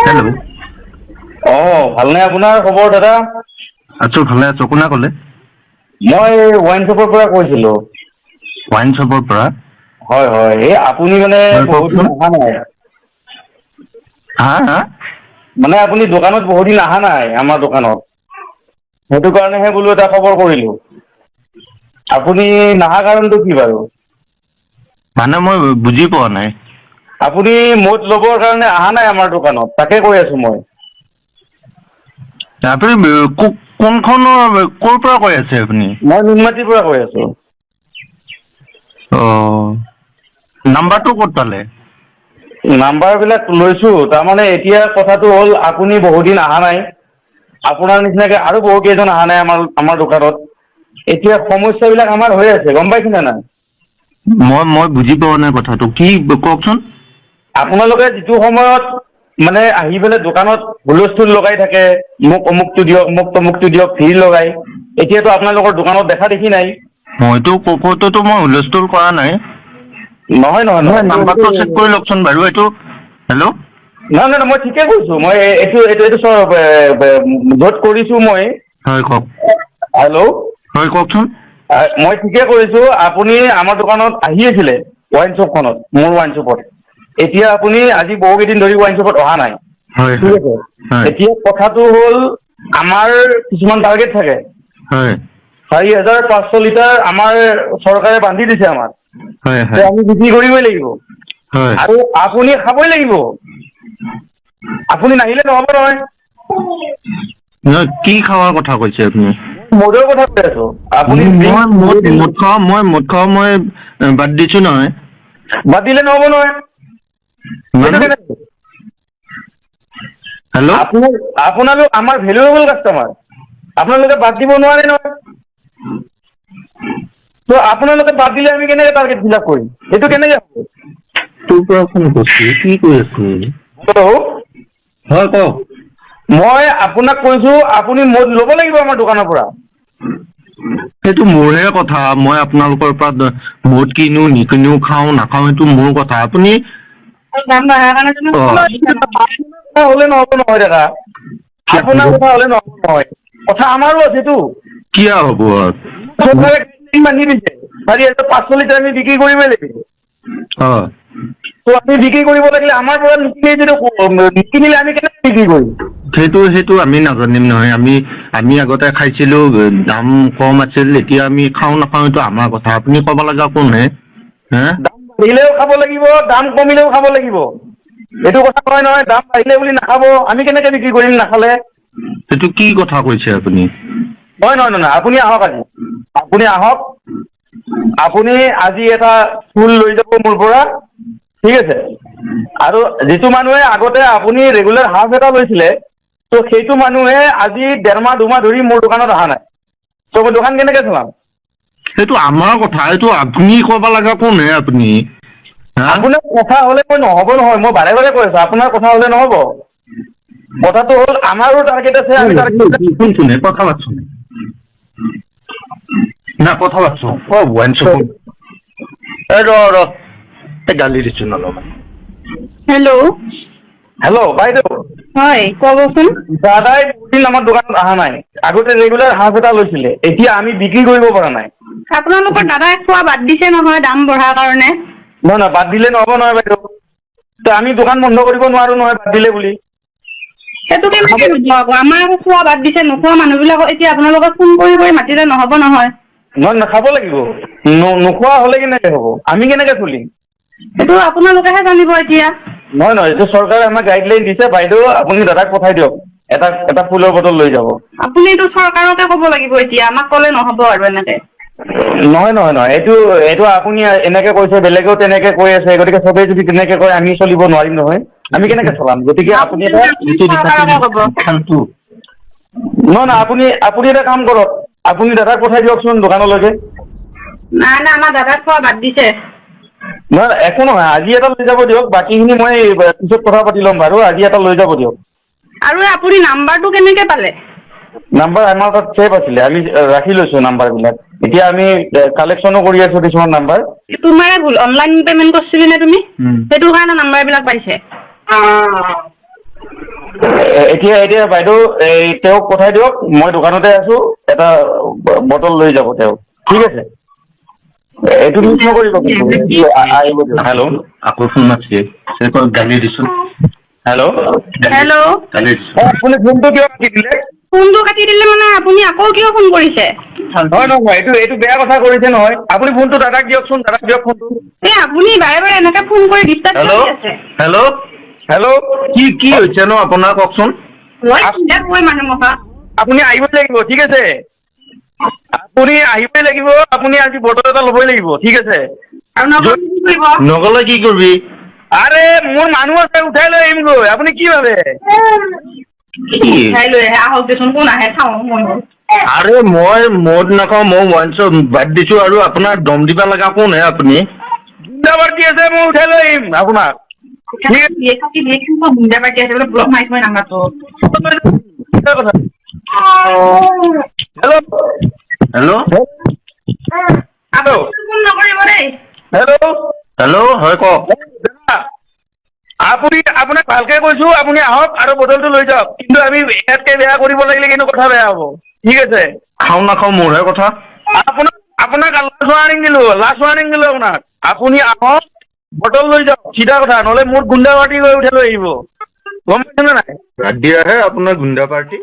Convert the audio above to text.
Hello'. ভালনে আপোনাৰ খবৰ দাদা? আছো, ভালে আছো। কোনে ক'লে? মই ৱাইন শ্বপৰ পৰা কৈছিলো। ৱাইন শ্বপৰ পৰা? হয় হয়, এই আপুনি মানে হয়, বহুত দিন কওকচোন। অহা নাই। হা? মানে আপুনি দোকানত বহুত দিন অহা নাই, আমাৰ দোকানত। সেইটো কাৰণেহে বোলো এটা খবৰ কৰিলো। আপুনি নাহা কাৰণটো কি বাৰু? মানে মই বুজি পোৱা নাই। আপুনি মদ ল'বৰ কাৰণে অহা নাই আমাৰ দোকানত, তাকে কৈ আছো মই। আপুনি কোনখনৰ, ক'ৰ পৰা কৈ আছে আপুনি? মই নুনমাটিৰ পৰা কৈ আছো। নাম্বাৰটো ক'ত পালে? নাম্বাৰ বিলাক লৈছো, তাৰমানে এতিয়া কথাটো হ'ল আপুনি বহুত দিন অহা নাই। আপোনাৰ নিচিনাকে আৰু বহু কেইজন অহা নাই আমাৰ দোকানত। এতিয়া সমস্যাবিলাক আমাৰ হৈ আছে, গম পাইছে নে নাই? মই বুজি পোৱা নাই কথাটো, কি কওকচোন। আপোনালোকে যিটো সময়ত মানে আহি পেলাই দোকানত হুলস্থুল লগাই থাকে, মোক অমুকটো দিয়ক, মোক তমুকটো দিয়ক, ভিৰ লগাই, এতিয়াতো আপোনালোকৰ দোকানত দেখা দেখি নাই। মইতো ক'তোতো মই হুলস্থুল কৰা নাই। নহয় নহয় নহয়, নাম্বাৰটো চেক কৰি লওকচোন বাৰু এইটো। হেল্ল'। নহয় নহয়, মই ঠিকে কৈছো। মই এইটো য'ত কৰিছো মই। হয়, কওক। হেল্ল'। হয়, কওকচোন। মই ঠিকে কৰিছো, আপুনি আমাৰ দোকানত আহি আছিলে, ৱাইন শ্বপখনত, মোৰ ৱাইন শ্বপত। এতিয়া আপুনি আজি বহু কেইদিন ধৰি ৱাইন শ্বপত অহা নাই। হয় ঠিক হয় আছে, হয় এতিয়া কথাটো হ'ল আমাৰ কিছুমান টাৰ্গেট থাকে। হয় 4,500 লিটাৰ আমাৰ চৰকাৰে বান্ধি দিছে আমাক। হয় যে হয় আমি বিক্ৰী কৰিবই লাগিব, হয় আৰু আপুনি খাবই লাগিব। আপুনি নাহিলে নহ'ব নহয়। নহয়, কি খাৱাৰ কথা কৈছে আপুনি? মদৰ কথা কৈ আছো। আপুনি মই মদ খাওঁ, মই বাদ দিছো নহয়। বাদ দিলে নহ'ব নহয়। সেইটো মানে কেনেকে? হেল্ল'। আপোনালোক আমাৰ ভেলুৱেবল কাষ্টমাৰ, আপোনালোকে বাদ দিব নোৱাৰে নহয়। ত' আপোনালোকে বাদ দিলে আমি কেনেকে টাৰ্গেট ফিল আপ কৰিম, এইটো কেনেকে হ'ব? তোৰ পৰা ফোন কৰিছে, কি কৈ আছে? হেল্ল'। হয়, কওক। মই আপোনাক কৈছো, আপুনি মদ ল'ব লাগিব আমাৰ দোকানৰ পৰা। সেইটো মোৰহে কথা, মই আপোনালোকৰ পৰা মদ কিনো নিকিনো, খাওঁ নাখাওঁ, সেইটো মোৰ কথা। আপুনি হ'লে নহ'ব নহয় দাদা, আপোনাৰ কথা হ'লে নহ'ব নহয়, কথা আমাৰো আছেতো। কিয় হ'ব? চৰকাৰে বান্ধি দিছে, 4,500 লিটাৰ আমি বিক্ৰী কৰিবই লাগিব। অ'। ত' আমি বিক্ৰী কৰিব লাগিলে আমাৰ পৰা নিকিনিলে আমি কেনেকে বিক্ৰী কৰিম? সেইটো আমি নাজানিম নহয়। আমি আগতে খাইছিলো, দাম কম আছিল, এতিয়া আমি খাওঁ নাখাওঁ এইটো আমাৰ কথা। আপুনি ক'ব লগা কোন হে? দাম বাঢ়িলেও খাব লাগিব, দাম কমিলেও খাব লাগিব। এইটো কথা কয় নহয়, দাম বাঢ়িলে বুলি নাখাব, আমি কেনেকে বিক্ৰী কৰিম নাখালে? সেইটো কি কথা কৈছে আপুনি? নহয়, আপুনি আহক আজি। আপুনি আহক, আপুনি আজি এটা ফুল লৈ যাব মোৰ পৰা, ঠিক আছে? আৰু যিটো মানুহে আগতে আপুনি ৰেগুলাৰ হাফ এটা লৈছিলে, ত' সেইটো মানুহে আজি 1.5 মাহ 2 মাহ ধৰি মোৰ দোকানত অহা নাই। ত' মই দোকান কেনেকে চলাম? সেইটো আমাৰ কথা, এইটো আপুনি ক'ব লগা কোন হে আপুনি? হা? আপোনাৰ কথা হ'লে মই নহ'ব নহয়, মই বাৰে বাৰে কৈ আছো, আপোনাৰ কথা হ'লে নহ'ব। কথাটো হ'ল আমাৰো টাৰ্গেট আছে, আমি কোনে কথা পাতচোন। না কথা পাতছো, ৱাইন শ্বপৰ। এই গালি দিছো অলপমান। হেল্ল'। হেল্ল' বাইদেউ। হয়, ক'বচোন। দাদাই বহুত দিন আমাৰ দোকানত অহা নাই, আগতে ৰেগুলাৰ হাফ এটা লৈছিলে, এতিয়া আমি বিক্ৰী কৰিব পৰা নাই। আপোনালোকৰ দাদাই খোৱা বাদ দিছে নহয়, দাম বঢ়াৰ কাৰণে। নহয়, বাদ দিলে নহ'ব নহয় বাইদেউ, ত' আমি দোকান বন্ধ কৰিব নোৱাৰো নহয় বাদ দিলে বুলি। সেইটো কেনেকে হ'ব আকৌ, আমাৰ আকৌ খোৱা বাদ দিছে, নোখোৱা মানুহবিলাকক এতিয়া আপোনালোকক ফোন কৰি মাতিলে নহ'ব নহয়। নহয়, খাব লাগিব, নোখোৱা হ'লে কেনেকে হ'ব, আমি কেনেকে চলিম? সেইটো আপোনালোকেহে জানিব এতিয়া। নহয়, এইটো চৰকাৰে আমাক গাইডলাইন দিছে, বাইদেউ আপুনি দাদাক পঠাই দিয়ক, এটা ফুলৰ বটল লৈ যাব। আপুনি এইটো চৰকাৰকে ক'ব লাগিব এতিয়া, আমাক ক'লে নহ'ব আৰু এনেকে। নহয়, এইটো আপুনি এনেকে কৈছে, বেলেগেও তেনেকে কৈ আছে, গতিকে চবেই যদি তেনেকে কয় আমি চলিব নোৱাৰিম নহয়। আমি কেনেকে চলাম, গতিকে আপুনি এটা চৰকাৰকে ক'ব। নহয়, আপুনি এটা কাম কৰক, আপুনি দাদাক পঠাই দিয়কচোন দোকানলৈকে। নাই, আমাৰ দাদাই খোৱা বাদ দিছে। নহয়, একো নহয়, আজি এটা লৈ যাব দিয়ক, বাকীখিনি মই পিছত কথা পাতি ল'ম বাৰু, আজি এটা লৈ যাব দিয়ক। আৰু আপুনি নাম্বাৰটো কেনেকে পালে? নাম্বাৰ আমাৰ তাত ছেভ আছিলে, আমি ৰাখি লৈছো নাম্বাৰ বিলাক। এতিয়া আমি কালেকশ্যনো কৰি আছো কিছুমান নাম্বাৰ। তোমাৰে ভুল, অনলাইন পেমেন্ট কৰিছিলি নে তুমি? সেইটো কাৰণে নাম্বাৰ বিলাক পাইছে। এতিয়া বাইদেউ এই তেওঁক পঠাই দিয়ক, মই দোকানতে আছো, এটা বটল লৈ যাব তেওঁ, ঠিক আছে? এইটো মিছ নকৰিব কিন্তু। আহিব দিয়ক। হেল্ল', আকৌ ফোন মাৰিছে, গালি দিছো। হেল্ল', হেল্ল', গালি দিছো। আপুনি ফোনটো কিয় কাটি দিলে? ফোনটো কাটি দিলে মানে আপুনি আকৌ কিয় ফোন কৰিছে? নহয় নহয়, এইটো বেয়া কথা কৰিছে নহয়। আপুনি ফোনটো দাদাক দিয়কচোন, দাদাক দিয়ক ফোনটো। এই আপুনি বাৰে বাৰে এনেকে ফোন কৰি ডিষ্টাৰ্ব কৰি আছে। হেল্ল', হেল্ল', কি হৈছে ন আপোনাৰ, কওকচোন। মই চিন্তা কৰি মানুহ মখা। আপুনি আহিবই লাগিব, ঠিক আছে? আপুনি আহিবই লাগিব, আপুনি আজি বটল এটা ল'বই লাগিব, ঠিক আছে? আৰু নগলে কি কৰিব? নগলে কি কৰিবি? আৰে মোৰ মানুহ আছে, উঠাই লৈ আহিমগৈ। আপুনি কি ভাবে? কি? উঠাই লৈ আহে, আহক দেচোন, কোন আহে চাওঁ মই। আৰে মই মদ নাখাওঁ, মই ওৱাইন শ্বপ বাদ দিছো, আৰু আপোনাৰ দম দিবা লগা কোন হে আপুনি? গুণ্ডা পাৰ্টি আছে, মই উঠাই লৈ আহিম আপোনাক। গুণ্ডা পাৰ্টি আছে বোলে, ব্লক মাৰিব নাম্বাৰটো। হেল্ল', হেল্ল', হেল্ল', ফোন নকৰিব দেই। হেল্ল', হেল্ল', হয় কওক। আপুনি, আপোনাক ভালকে কৈছো, আপুনি আহক আৰু বটলটো লৈ যাওক। কিন্তু আমি ইয়াতকে বেয়া কৰিব লাগিলে কিন্তু কথা বেয়া হ'ব, ঠিক আছে? খাওঁ নাখাওঁ মোৰহে কথা। আপোনাক লাষ্ট ৱাৰ্ণিং দিলো আপোনাক। আপুনি আহক, বটল লৈ যাওক, চিধা কথা, নহলে মোৰ গুণ্ডা পাৰ্টি গৈ উঠাই লৈ আহিব, গম পাইছেনে নাই? ৰাত দিয়াহে আপোনাৰ গুণ্ডা পাৰ্টি।